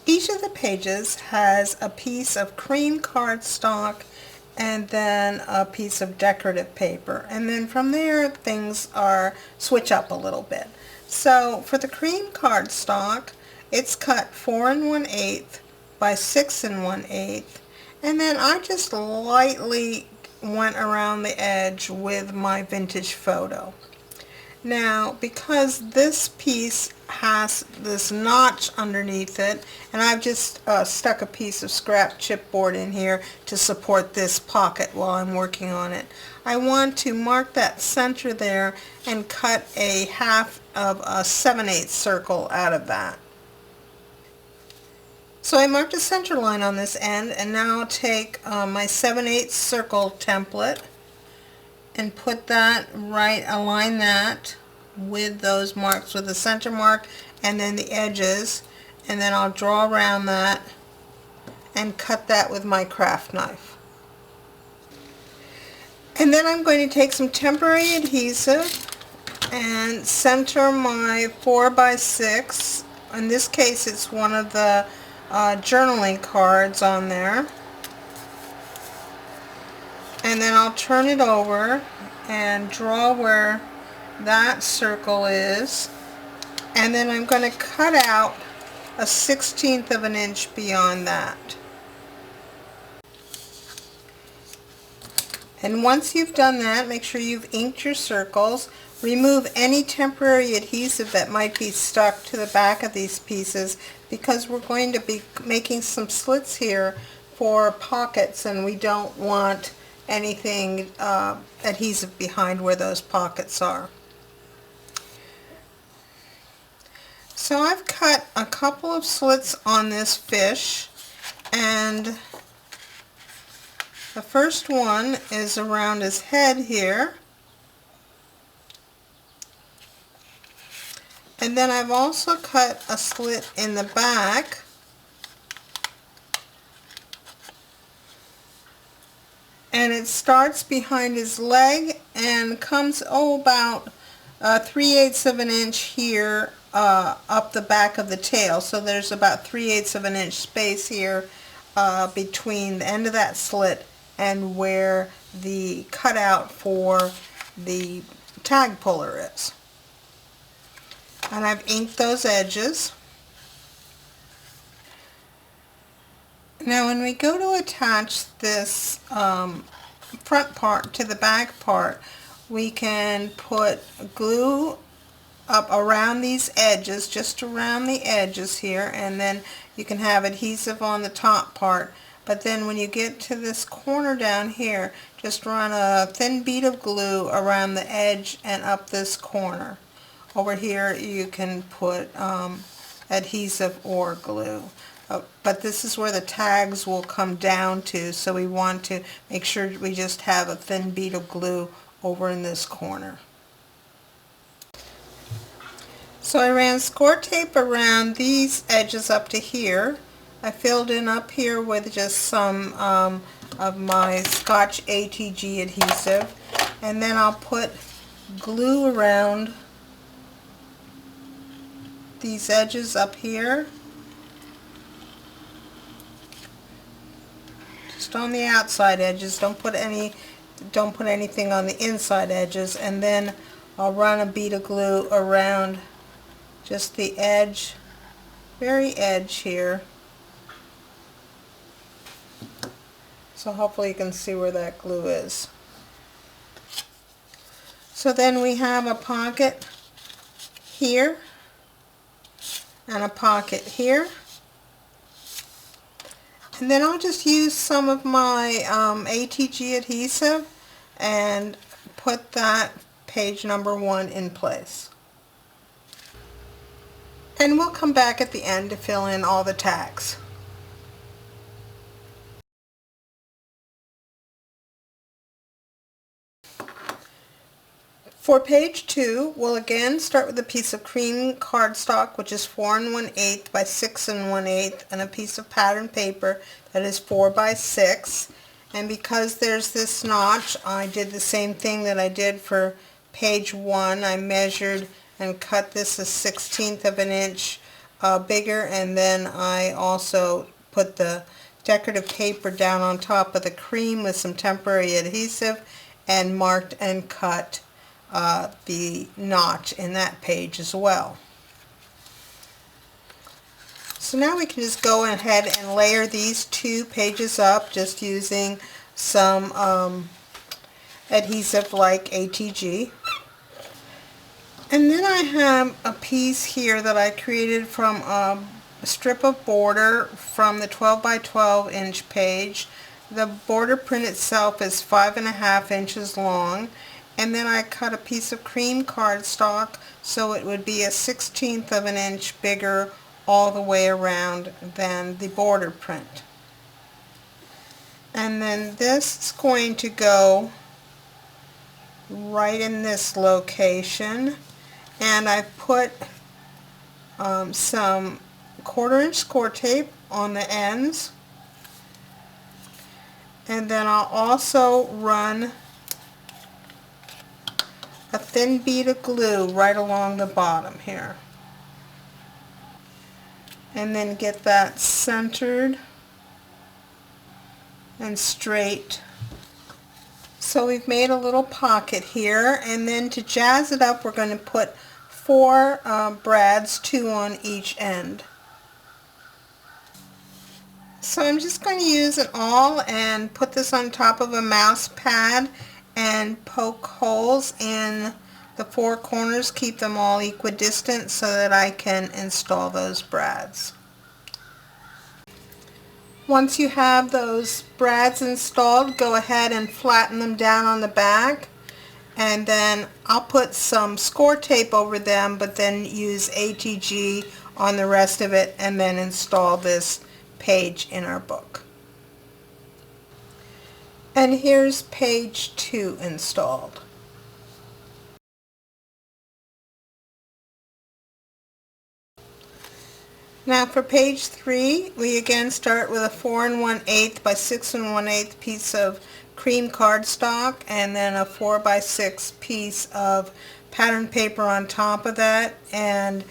Each of the pages has a piece of cream cardstock and then a piece of decorative paper, and then from there things are switch up a little bit. So for the cream cardstock, it's cut 4 1/8 by 6 1/8, and then I just lightly went around the edge with my vintage photo. Now, because this piece has this notch underneath it, and I've just stuck a piece of scrap chipboard in here to support this pocket while I'm working on it, I want to mark that center there and cut a half of a 7/8 circle out of that. So I marked a center line on this end, and now I'll take my 7/8 circle template and put that right, align that with those marks, with the center mark and then the edges, and then I'll draw around that and cut that with my craft knife. And then I'm going to take some temporary adhesive and center my 4 by 6. In this case it's one of the journaling cards on there. And then I'll turn it over and draw where that circle is, and then I'm going to cut out a 1/16 of an inch beyond that. And once you've done that, make sure you've inked your circles. Remove any temporary adhesive that might be stuck to the back of these pieces, because we're going to be making some slits here for pockets, and we don't want anything adhesive behind where those pockets are. So I've cut a couple of slits on this fish, and the first one is around his head here, and then I've also cut a slit in the back, and it starts behind his leg and comes about 3/8 of an inch here up the back of the tail. So there's about 3/8 of an inch space here between the end of that slit and where the cutout for the tag puller is. And I've inked those edges. Now when we go to attach this front part to the back part, we can put glue up around these edges, just around the edges here, and then you can have adhesive on the top part. But then when you get to this corner down here, just run a thin bead of glue around the edge and up this corner. Over here you can put adhesive or glue. But this is where the tags will come down to, so we want to make sure we just have a thin bead of glue over in this corner. So I ran score tape around these edges up to here. I filled in up here with just some of my Scotch ATG adhesive, and then I'll put glue around these edges up here, just on the outside edges. Don't put anything on the inside edges, and then I'll run a bead of glue around just the edge, very edge here. So hopefully you can see where that glue is. So then we have a pocket here and a pocket here. And then I'll just use some of my ATG adhesive and put that page number 1 in place. And we'll come back at the end to fill in all the tags. For page 2, we'll again start with a piece of cream cardstock, which is 4 1/8 by 6 1/8, and a piece of pattern paper that is 4 by 6. And because there's this notch, I did the same thing that I did for page 1. I measured and cut this a 1/16 of an inch bigger, and then I also put the decorative paper down on top of the cream with some temporary adhesive and marked and cut the notch in that page as well. So now we can just go ahead and layer these two pages up just using some adhesive like ATG. And then I have a piece here that I created from a strip of border from the 12 by 12 inch page. The border print itself is 5.5 inches long, and then I cut a piece of cream cardstock so it would be a 1/16 of an inch bigger all the way around than the border print. And then this is going to go right in this location, and I put some 1/4 inch score tape on the ends, and then I'll also run a thin bead of glue right along the bottom here, and then get that centered and straight. So we've made a little pocket here, and then to jazz it up we're going to put 4 brads, 2 on each end. So I'm just going to use an awl and put this on top of a mouse pad and poke holes in the 4 corners, keep them all equidistant so that I can install those brads. Once you have those brads installed, go ahead and flatten them down on the back, and then I'll put some score tape over them, but then use ATG on the rest of it, and then install this page in our book. And here's page 2 installed. Now for page 3, we again start with a 4 1/8 by 6 1/8 piece of cream cardstock, and then a 4 by 6 piece of pattern paper on top of that, and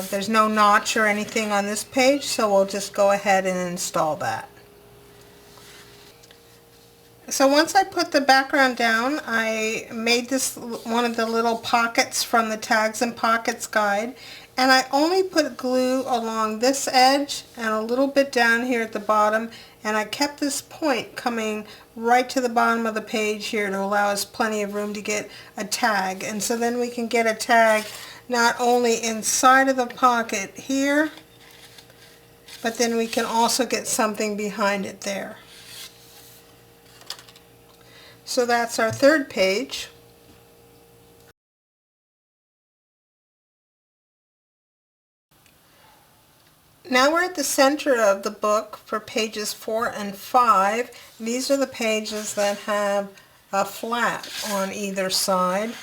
there's no notch or anything on this page, so we'll just go ahead and install that. So once I put the background down, I made this one of the little pockets from the Tags and Pockets guide, and I only put glue along this edge and a little bit down here at the bottom, and I kept this point coming right to the bottom of the page here to allow us plenty of room to get a tag. And so then we can get a tag not only inside of the pocket here, but then we can also get something behind it there. So that's our 3rd page. Now we're at the center of the book for pages 4 and 5. These are the pages that have a flap on either side.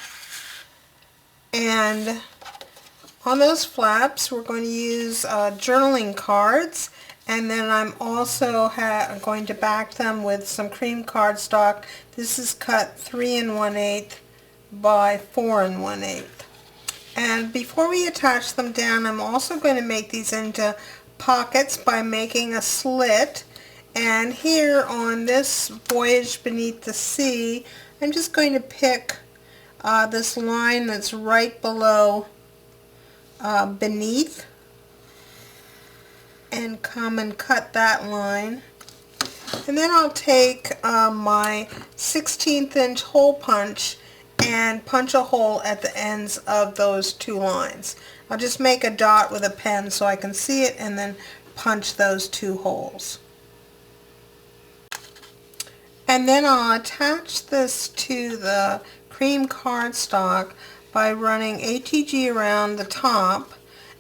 And on those flaps we're going to use journaling cards, and then I'm also going to back them with some cream cardstock. This is cut 3 1/8 by 4 1/8. And before we attach them down, I'm also going to make these into pockets by making a slit. And here on this Voyage Beneath the Sea, I'm just going to pick this line that's right below beneath, and come and cut that line. And then I'll take my 1/16 inch hole punch and punch a hole at the ends of those 2 lines. I'll just make a dot with a pen so I can see it, and then punch those 2 holes. And then I'll attach this to the cream cardstock by running ATG around the top,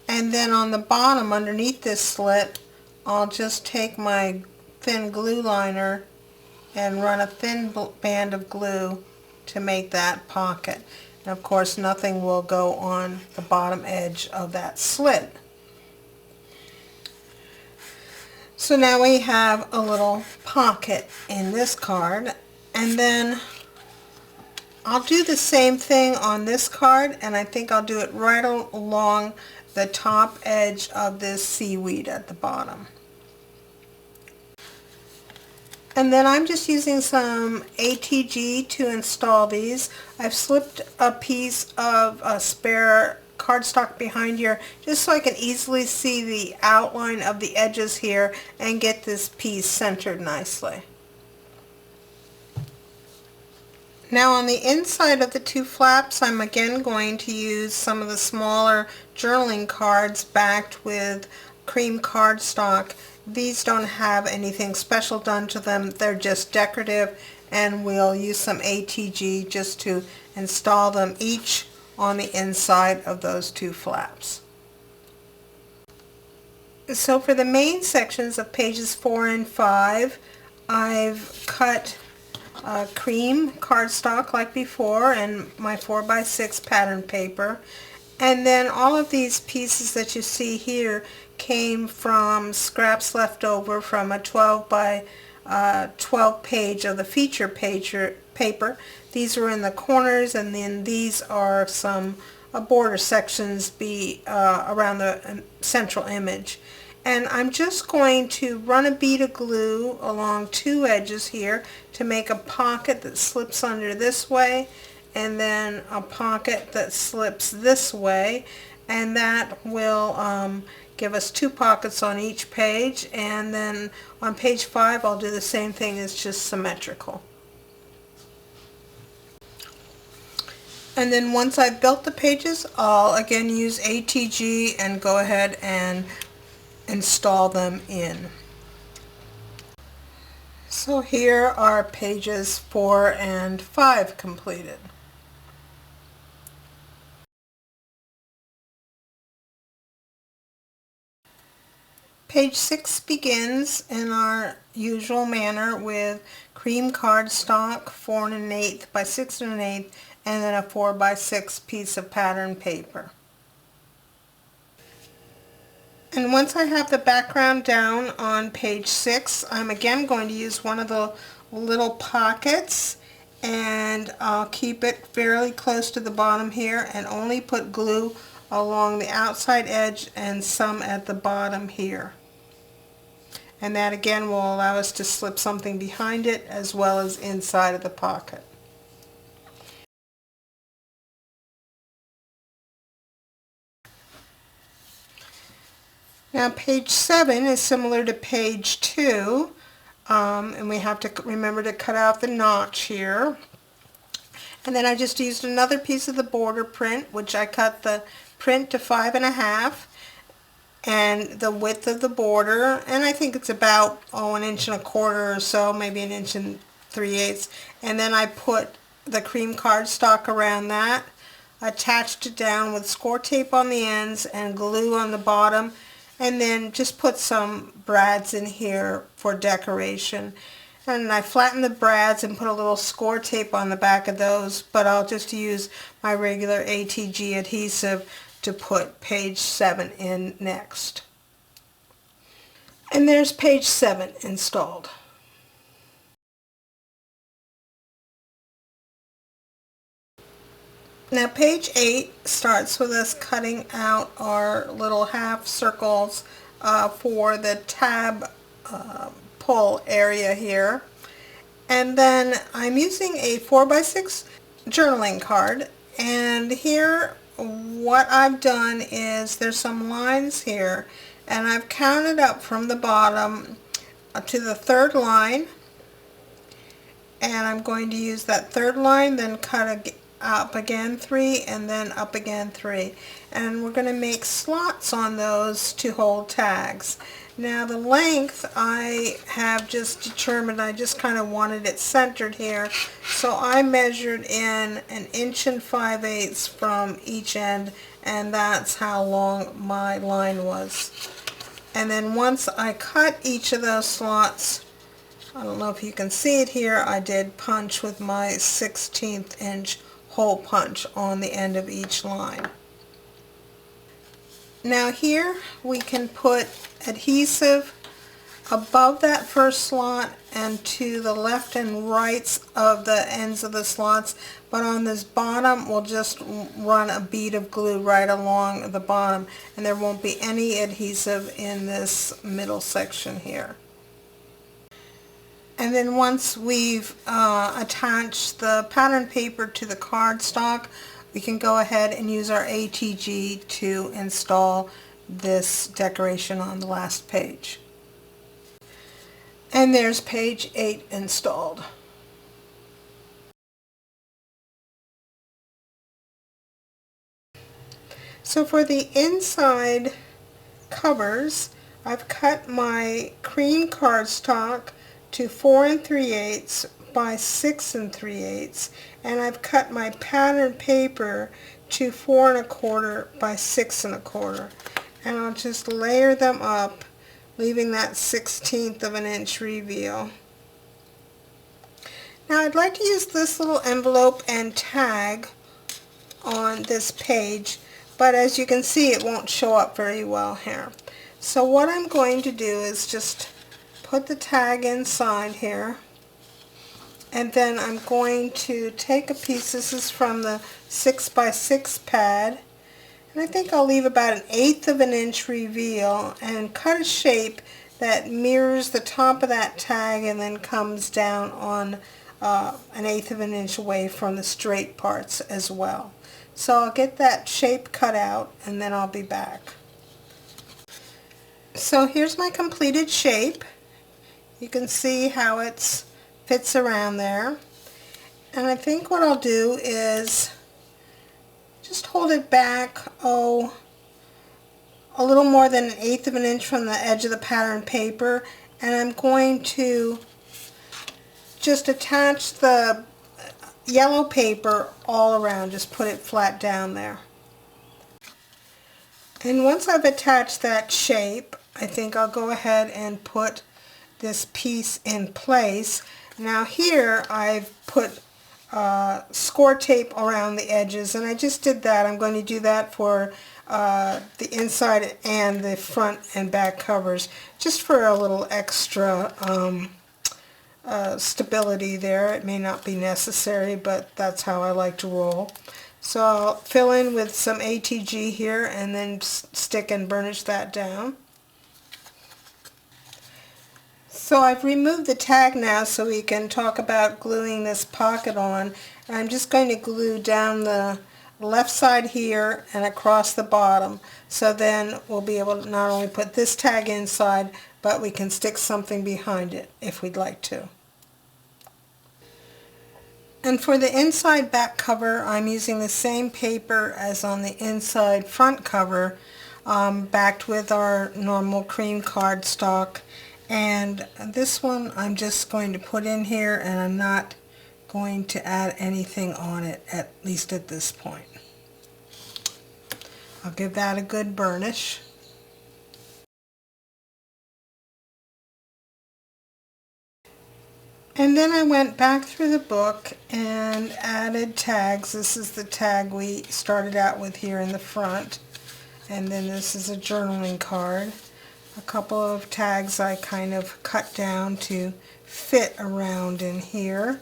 and then on the bottom underneath this slit I'll just take my thin glue liner and run a thin band of glue to make that pocket. And of course nothing will go on the bottom edge of that slit. So now we have a little pocket in this card, and then I'll do the same thing on this card, and I think I'll do it right along the top edge of this seaweed at the bottom. And then I'm just using some ATG to install these. I've slipped a piece of a spare cardstock behind here just so I can easily see the outline of the edges here and get this piece centered nicely. Now on the inside of the two flaps, I'm again going to use some of the smaller journaling cards backed with cream cardstock. These don't have anything special done to them, they're just decorative, and we'll use some ATG just to install them each on the inside of those two flaps. So for the main sections of pages 4 and 5, I've cut cream cardstock like before and my 4x6 pattern paper, and then all of these pieces that you see here came from scraps left over from a 12 by 12 page of the feature paper. These were in the corners, and then these are some border sections around the central image. And I'm just going to run a bead of glue along two edges here to make a pocket that slips under this way, and then a pocket that slips this way, and that will give us two pockets on each page. And then on page 5 I'll do the same thing, it's just symmetrical. And then once I've built the pages, I'll again use ATG and go ahead and install them in. So here are pages 4 and 5 completed. Page 6 begins in our usual manner with cream cardstock, 4 1/8 by 6 1/8, and then a 4x6 piece of pattern paper. And once I have the background down on page 6, I'm again going to use one of the little pockets, and I'll keep it fairly close to the bottom here and only put glue along the outside edge and some at the bottom here. And that again will allow us to slip something behind it as well as inside of the pocket. Now page 7 is similar to page 2, and we have to remember to cut out the notch here. And then I just used another piece of the border print, which I cut the print to 5 1/2 and the width of the border, and I think it's about 1 1/4 inches or so, maybe 1 3/8 inches. And then I put the cream cardstock around that, attached it down with score tape on the ends and glue on the bottom, and then just put some brads in here for decoration. And I flattened the brads and put a little score tape on the back of those, but I'll just use my regular ATG adhesive to put page 7 in next. And there's page 7 installed. Now page 8 starts with us cutting out our little half circles for the tab pull area here. And then I'm using a 4x6 journaling card, and here what I've done is there's some lines here, and I've counted up from the bottom to the 3rd line, and I'm going to use that 3rd line, then cut up again 3, and then up again 3, and we're going to make slots on those to hold tags. Now the length I have just determined, I just kind of wanted it centered here, so I measured in 1 5/8 inches from each end, and that's how long my line was. And then once I cut each of those slots, I don't know if you can see it here, I did punch with my 1/16 inch hole punch on the end of each line. Now here we can put adhesive above that first slot and to the left and rights of the ends of the slots, but on this bottom we'll just run a bead of glue right along the bottom, and there won't be any adhesive in this middle section here. And then once we've attached the pattern paper to the cardstock, we can go ahead and use our ATG to install this decoration on the last page. And there's page 8 installed. So for the inside covers, I've cut my cream cardstock to 4 3/8 by 6 3/8, and I've cut my pattern paper to 4 1/4 by 6 1/4, and I'll just layer them up, leaving that 1/16 of an inch reveal. Now I'd like to use this little envelope and tag on this page, but as you can see it won't show up very well here. So what I'm going to do is just put the tag inside here, and then I'm going to take a piece, this is from the 6 by 6 pad, and I think I'll leave about 1/8 of an inch reveal and cut a shape that mirrors the top of that tag and then comes down on 1/8 of an inch away from the straight parts as well. So I'll get that shape cut out and then I'll be back. So here's my completed shape. You can see how it fits around there. And I think what I'll do is just hold it back, a little more than 1/8 of an inch from the edge of the pattern paper, and I'm going to just attach the yellow paper all around, just put it flat down there. And once I've attached that shape, I think I'll go ahead and put this piece in place. Now here I've put score tape around the edges, and I just did that. I'm going to do that for the inside and the front and back covers, just for a little extra stability there. It may not be necessary, but that's how I like to roll. So I'll fill in with some ATG here and then stick and burnish that down. So I've removed the tag now so we can talk about gluing this pocket on. And I'm just going to glue down the left side here and across the bottom. So then we'll be able to not only put this tag inside, but we can stick something behind it if we'd like to. And for the inside back cover, I'm using the same paper as on the inside front cover, backed with our normal cream cardstock. And this one I'm just going to put in here, and I'm not going to add anything on it, at least at this point. I'll give that a good burnish. And then I went back through the book and added tags. This is the tag we started out with here in the front. And then this is a journaling card. A couple of tags I kind of cut down to fit around in here.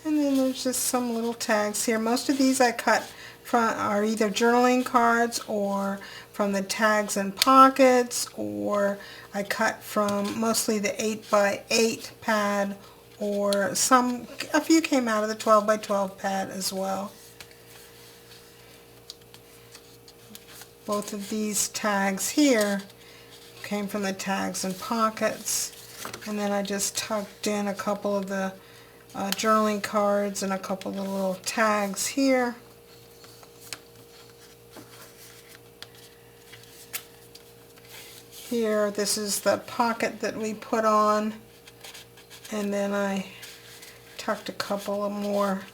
And then there's just some little tags here. Most of these I cut from are either journaling cards or from the tags and pockets, or I cut from mostly the 8 by 8 pad, or a few came out of the 12 by 12 pad as well. Both of these tags here came from the tags and pockets, and then I just tucked in a couple of the journaling cards and a couple of the little tags here. Here, this is the pocket that we put on, and then I tucked a couple of more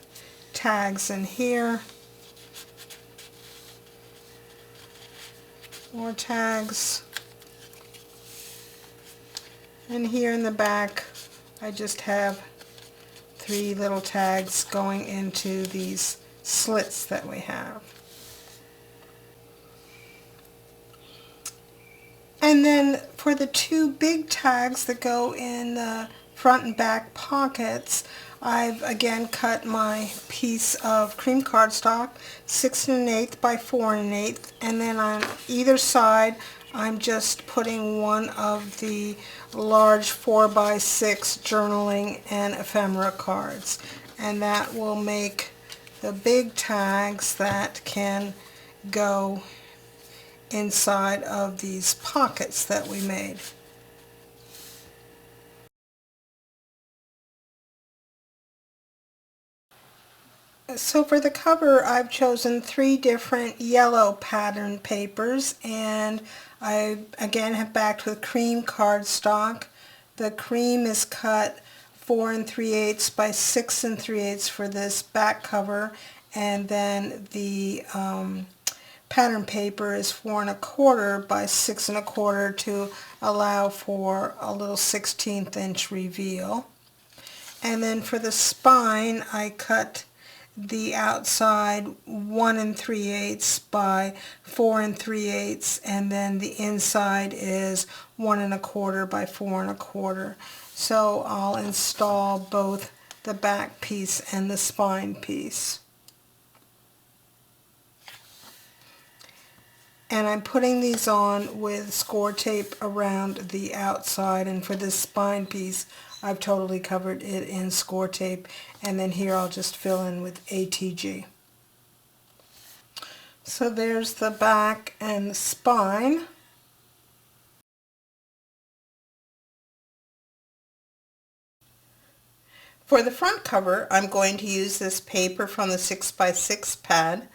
tags in here. More tags. And here in the back, I just have 3 little tags going into these slits that we have. And then for the two big tags that go in the front and back pockets, I've again cut my piece of cream cardstock 6 1/8 by 4 1/8, and then on either side I'm just putting one of the large 4 by 6 journaling and ephemera cards, and that will make the big tags that can go inside of these pockets that we made. So for the cover, I've chosen 3 different yellow pattern papers, and I again have backed with cream cardstock. The cream is cut 4 3/8 by 6 3/8 for this back cover, and then the pattern paper is 4 1/4 by 6 1/4 to allow for a little 1/16 inch reveal. And then for the spine, I cut the outside 1 3/8 by 4 3/8, and then the inside is 1 1/4 by 4 1/4. So I'll install both the back piece and the spine piece. And I'm putting these on with score tape around the outside, and for this spine piece I've totally covered it in score tape, and then here I'll just fill in with ATG. So there's the back and the spine. For the front cover, I'm going to use this paper from the 6 by 6 pad.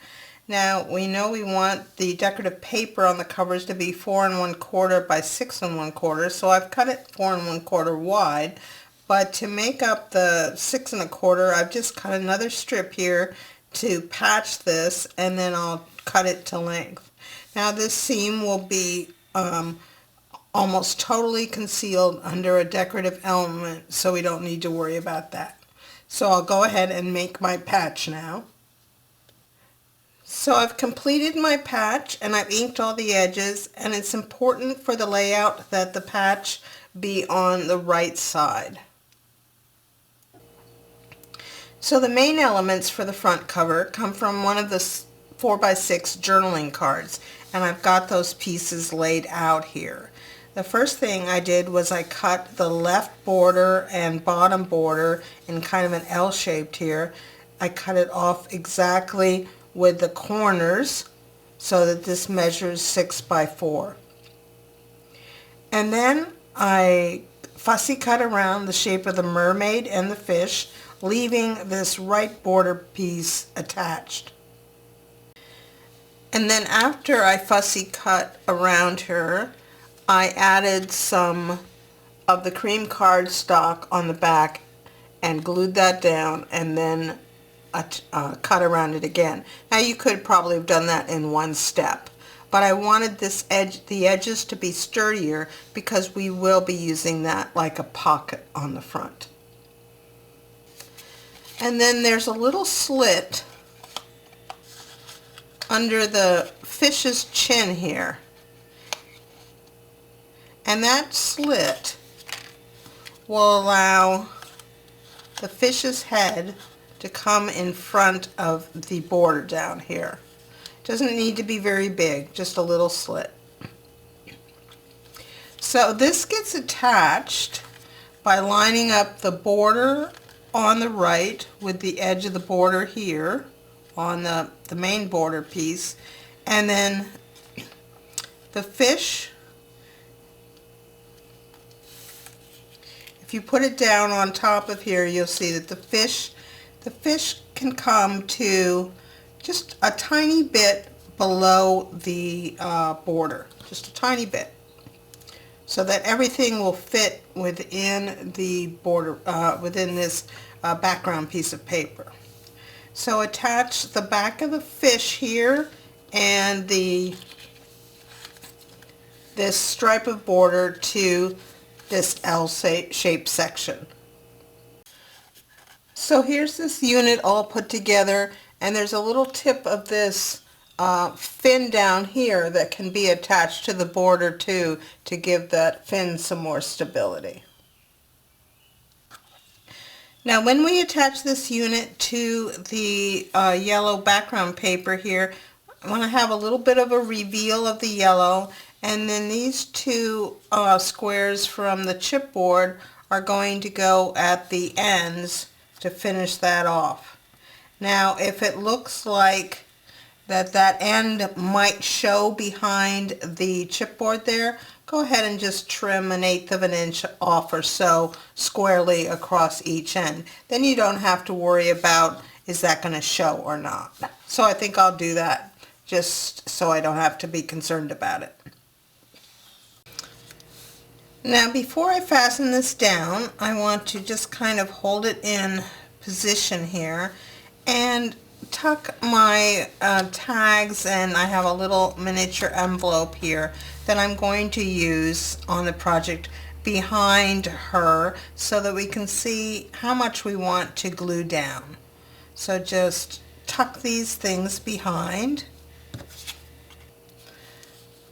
Now we know we want the decorative paper on the covers to be 4 1/4 by 6 1/4, so I've cut it 4 1/4 wide, but to make up the 6 1/4 I've just cut another strip here to patch this, and then I'll cut it to length. Now this seam will be almost totally concealed under a decorative element, so we don't need to worry about that. So I'll go ahead and make my patch now. So I've completed my patch, and I've inked all the edges, and it's important for the layout that the patch be on the right side. So the main elements for the front cover come from one of the 4 by 6 journaling cards, and I've got those pieces laid out here. The first thing I did was I cut the left border and bottom border in kind of an L shaped here. I cut it off exactly with the corners so that this measures 6 by 4. And then I fussy cut around the shape of the mermaid and the fish, leaving this right border piece attached. And then after I fussy cut around her, I added some of the cream cardstock on the back and glued that down, and then cut around it again. Now you could probably have done that in one step, but I wanted the edges to be sturdier because we will be using that like a pocket on the front. And then there's a little slit under the fish's chin here, and that slit will allow the fish's head to come in front of the border down here. Doesn't need to be very big, just a little slit. So this gets attached by lining up the border on the right with the edge of the border here on the main border piece, and then the fish, if you put it down on top of here, you'll see that the fish can come to just a tiny bit below the border, just a tiny bit, so that everything will fit within the border, within this background piece of paper. So attach the back of the fish here and this stripe of border to this L-shaped section. So here's this unit all put together, and there's a little tip of this fin down here that can be attached to the border too to give that fin some more stability. Now when we attach this unit to the yellow background paper here, I want to have a little bit of a reveal of the yellow, and then these two squares from the chipboard are going to go at the ends to finish that off. Now if it looks like that end might show behind the chipboard there, go ahead and just trim 1/8 of an inch off or so squarely across each end. Then you don't have to worry about is that going to show or not. So I think I'll do that just so I don't have to be concerned about it. Now before I fasten this down, I want to just kind of hold it in position here and tuck my tags, and I have a little miniature envelope here that I'm going to use on the project behind her so that we can see how much we want to glue down. So just tuck these things behind.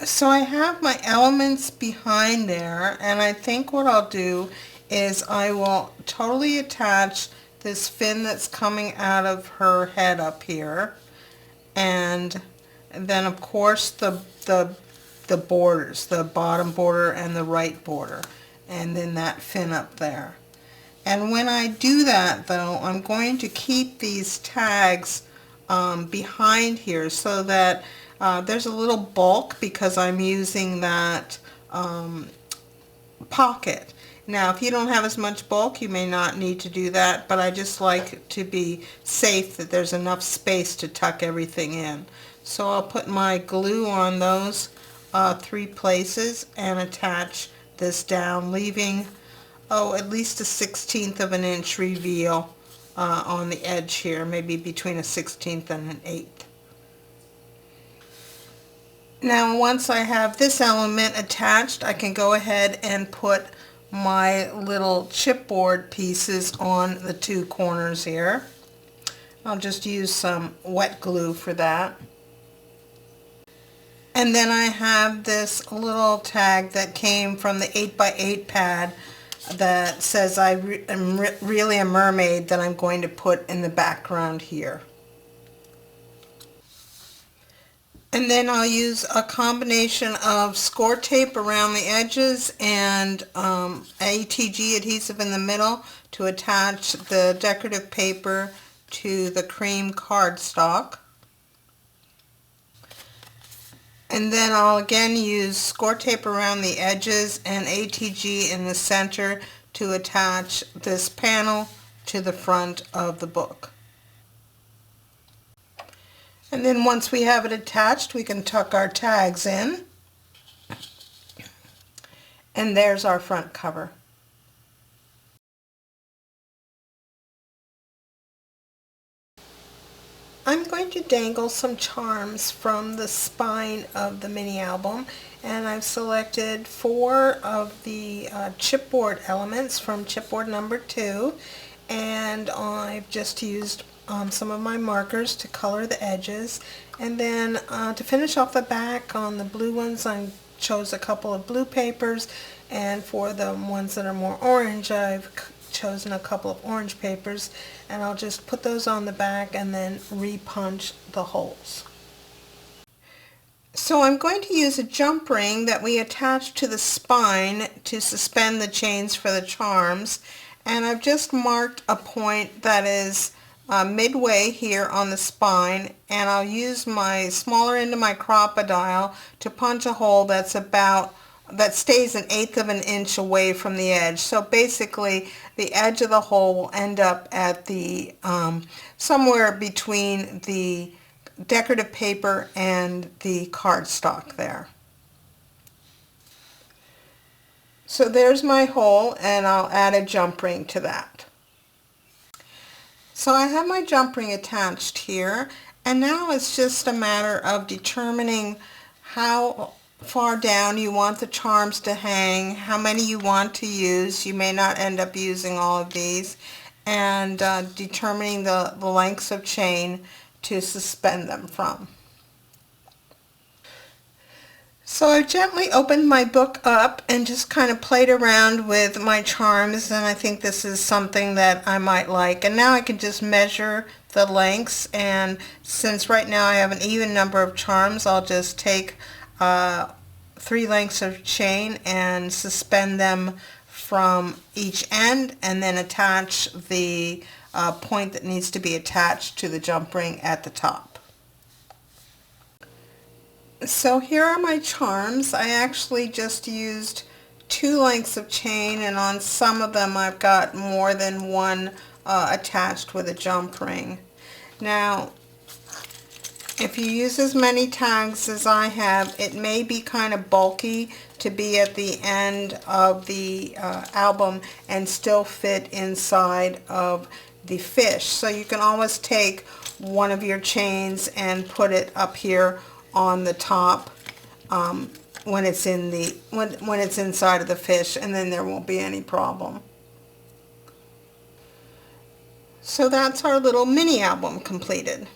So I have my elements behind there, and I think what I'll do is I will totally attach this fin that's coming out of her head up here, and then of course the borders, the bottom border and the right border, and then that fin up there. And when I do that though, I'm going to keep these tags behind here so that there's a little bulk because I'm using that pocket. Now if you don't have as much bulk, you may not need to do that, but I just like to be safe that there's enough space to tuck everything in. So I'll put my glue on those 3 places and attach this down, leaving at least a 1/16 of an inch reveal on the edge here, maybe between a 1/16 and an 1/8. Now once I have this element attached, I can go ahead and put my little chipboard pieces on the 2 corners here. I'll just use some wet glue for that. And then I have this little tag that came from the 8x8 pad that says I am really a mermaid that I'm going to put in the background here. And then I'll use a combination of score tape around the edges and ATG adhesive in the middle to attach the decorative paper to the cream cardstock. And then I'll again use score tape around the edges and ATG in the center to attach this panel to the front of the book. And then once we have it attached, we can tuck our tags in. And there's our front cover. I'm going to dangle some charms from the spine of the mini album, and I've selected 4 of the chipboard elements from chipboard number 2, and I've just used some of my markers to color the edges, and then to finish off the back on the blue ones I chose a couple of blue papers, and for the ones that are more orange I've chosen a couple of orange papers, and I'll just put those on the back and then re-punch the holes. So I'm going to use a jump ring that we attach to the spine to suspend the chains for the charms, and I've just marked a point that is midway here on the spine, and I'll use my smaller end of my crocodile to punch a hole that stays 1/8 of an inch away from the edge. So basically the edge of the hole will end up at the somewhere between the decorative paper and the cardstock there. So there's my hole, and I'll add a jump ring to that. So I have my jump ring attached here, and now it's just a matter of determining how far down you want the charms to hang, how many you want to use. You may not end up using all of these, and determining the lengths of chain to suspend them from. So I gently opened my book up and just kind of played around with my charms, and I think this is something that I might like. And now I can just measure the lengths, and since right now I have an even number of charms, I'll just take 3 lengths of chain and suspend them from each end, and then attach the point that needs to be attached to the jump ring at the top. So here are my charms. I actually just used 2 lengths of chain, and on some of them I've got more than one attached with a jump ring. Now, if you use as many tags as I have, it may be kind of bulky to be at the end of the album and still fit inside of the fish. So you can always take one of your chains and put it up here on the top when it's in the when it's inside of the fish, and then there won't be any problem. So that's our little mini album completed.